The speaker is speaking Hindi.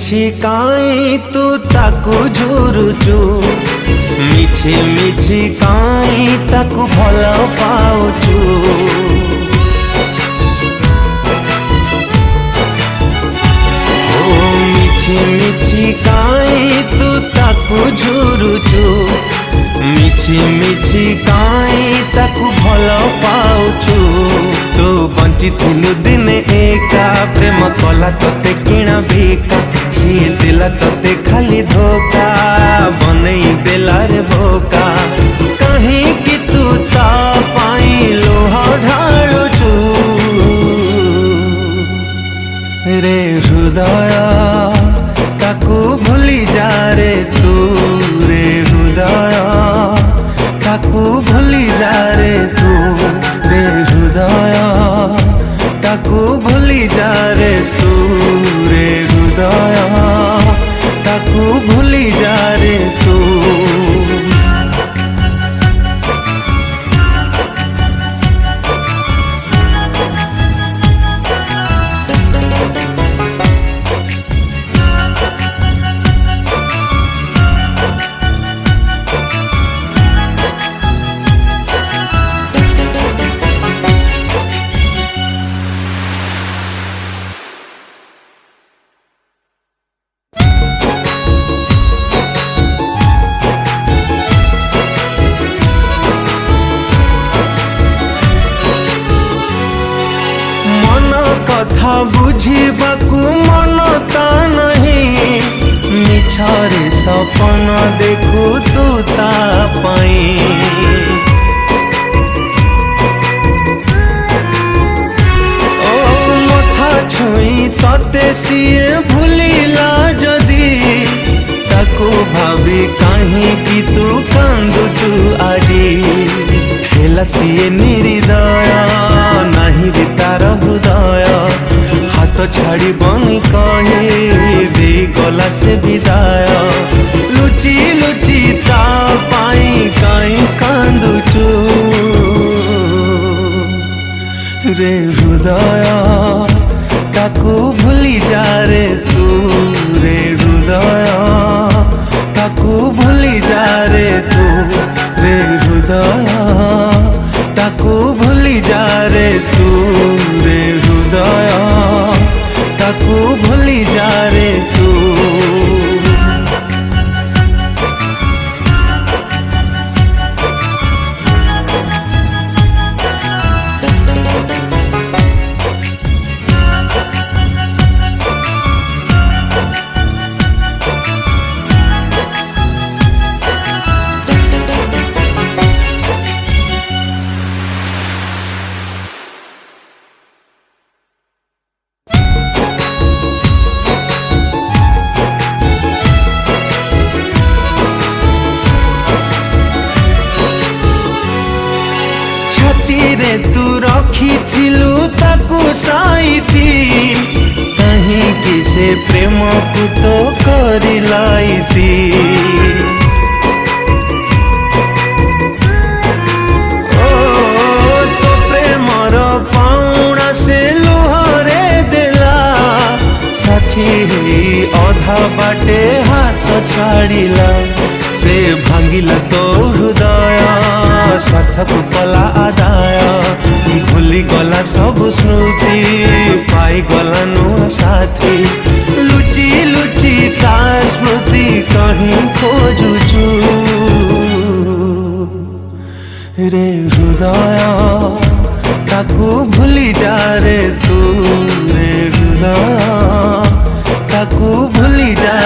मिछि काई तू ताकू झुरुचु मिछि मिछि काई ताकू भल पाउचु मिछि मिछि काई तू ताकू झुरुचु मिछि मिछि काई ताकू भल पाउचु तू बंचिथिलु दिने एका प्रेम कला तोते किणा बिका सी दिला तोते खाली धोखा बनई देला रे बोका कहीं कि तू ता पाई लोहा ढालुचु रे हृदय ताकू भूली जा रे तू रे हृदय ताकू भूली जा रे तू रे हृदय ताकू भूली जा रे तू रे हृदय ताकू भूली जा रे तू कथा बुझिबाकू मन ता नहीं मिछरे सपन देखू तू ता पाई ओ मथा छुई तते सिए भूलिला जदी ताकू भाभी कहीं कि तू कांदुचु आजी हेला सिए निर्दय नहीं भी तार हृदय हाथ छाड़ी बनी कहे दे गला से विदाय लुची लुची ता पाई कहीं कांदुचु रे हृदय ताकू भूली जा रे तू रे हृदय ताकू भूली जा रे तू रे हृदय ताकू भूली जा रे तू रे हृदय ताकू भूली जा रे तू रे तू रखी थिलु ताकू साईती कहीं किसे प्रेम को तो करी लाईती ओ तो प्रेमर पाउना से लुहरे देला साथी अधा बाटे हाथ छाड़िला से भांगिला तो हृदय सार्थक कला आदाय भूली गला सब स्मृति पाई गला नुआ साथी लुची लुची ता स्मृति कहीं खोजुचु रे हृदय ताकू भूली जा रे तू रे हृदय ताकू भूली जा